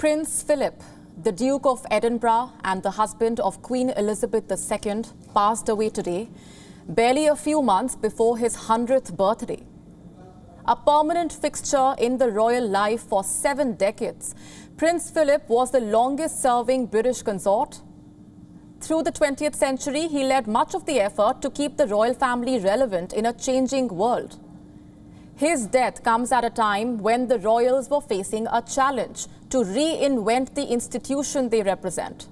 Prince Philip, the Duke of Edinburgh and the husband of Queen Elizabeth II, passed away today, barely a few months before his 100th birthday. A permanent fixture in the royal life for 7 decades, Prince Philip was the longest-serving British consort. Through the 20th century, he led much of the effort to keep the royal family relevant in a changing world. His death comes at a time when the royals were facing a challenge to reinvent the institution they represent.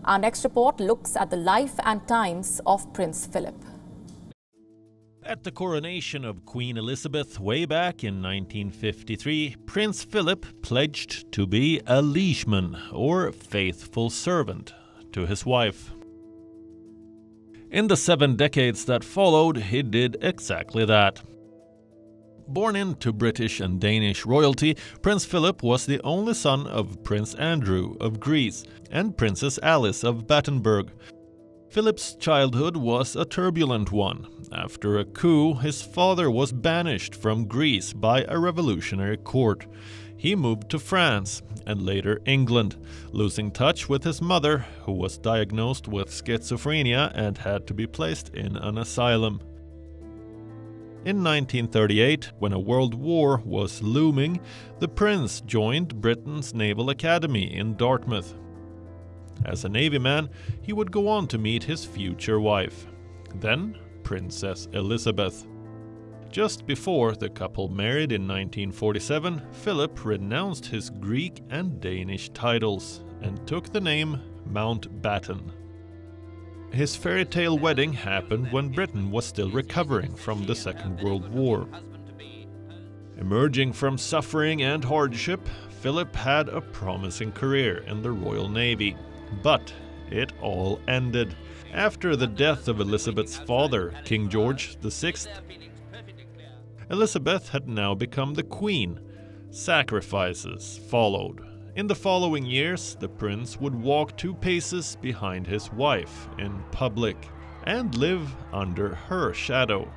Our next report looks at the life and times of Prince Philip. At the coronation of Queen Elizabeth way back in 1953, Prince Philip pledged to be a liegeman, or faithful servant, to his wife. In the 7 decades that followed, he did exactly that. Born into British and Danish royalty, Prince Philip was the only son of Prince Andrew of Greece and Princess Alice of Battenberg. Philip's childhood was a turbulent one. After a coup, his father was banished from Greece by a revolutionary court. He moved to France and later England, losing touch with his mother, who was diagnosed with schizophrenia and had to be placed in an asylum. In 1938, when a world war was looming, the prince joined Britain's Naval Academy in Dartmouth. As a Navy man, he would go on to meet his future wife, then Princess Elizabeth. Just before the couple married in 1947, Philip renounced his Greek and Danish titles and took the name Mountbatten. His fairy tale wedding happened when Britain was still recovering from the Second World War. Emerging from suffering and hardship, Philip had a promising career in the Royal Navy. But it all ended. After the death of Elizabeth's father, King George VI, Elizabeth had now become the Queen. Sacrifices followed. In the following years, the prince would walk 2 paces behind his wife in public and live under her shadow.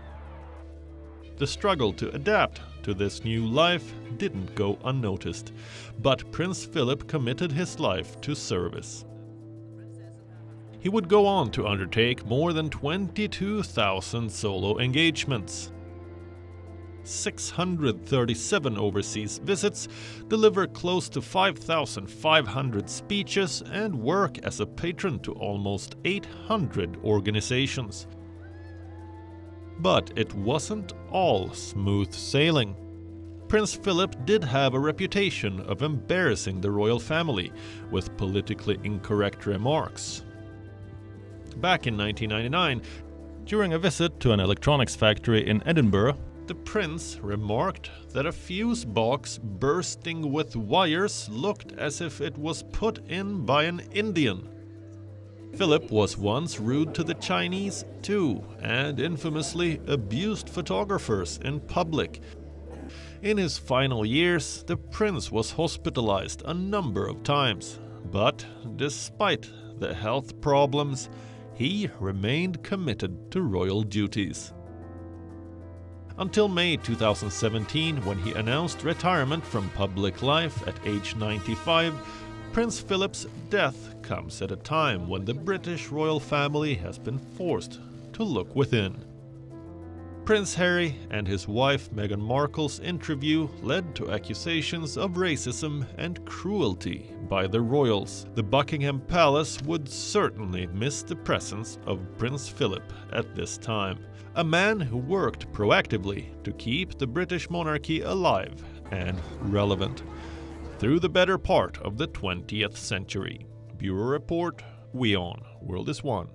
The struggle to adapt to this new life didn't go unnoticed, but Prince Philip committed his life to service. He would go on to undertake more than 22,000 solo engagements, 637 overseas visits, deliver close to 5,500 speeches, and work as a patron to almost 800 organizations. But it wasn't all smooth sailing. Prince Philip did have a reputation of embarrassing the royal family with politically incorrect remarks. Back in 1999, during a visit to an electronics factory in Edinburgh, the prince remarked that a fuse box bursting with wires looked as if it was put in by an Indian. Philip was once rude to the Chinese too, and infamously abused photographers in public. In his final years, the prince was hospitalized a number of times, but despite the health problems, he remained committed to royal duties. Until May 2017, when he announced retirement from public life at age 95, Prince Philip's death comes at a time when the British royal family has been forced to look within. Prince Harry and his wife Meghan Markle's interview led to accusations of racism and cruelty by the royals. The Buckingham Palace would certainly miss the presence of Prince Philip at this time, a man who worked proactively to keep the British monarchy alive and relevant through the better part of the 20th century. Bureau Report, WION World is One.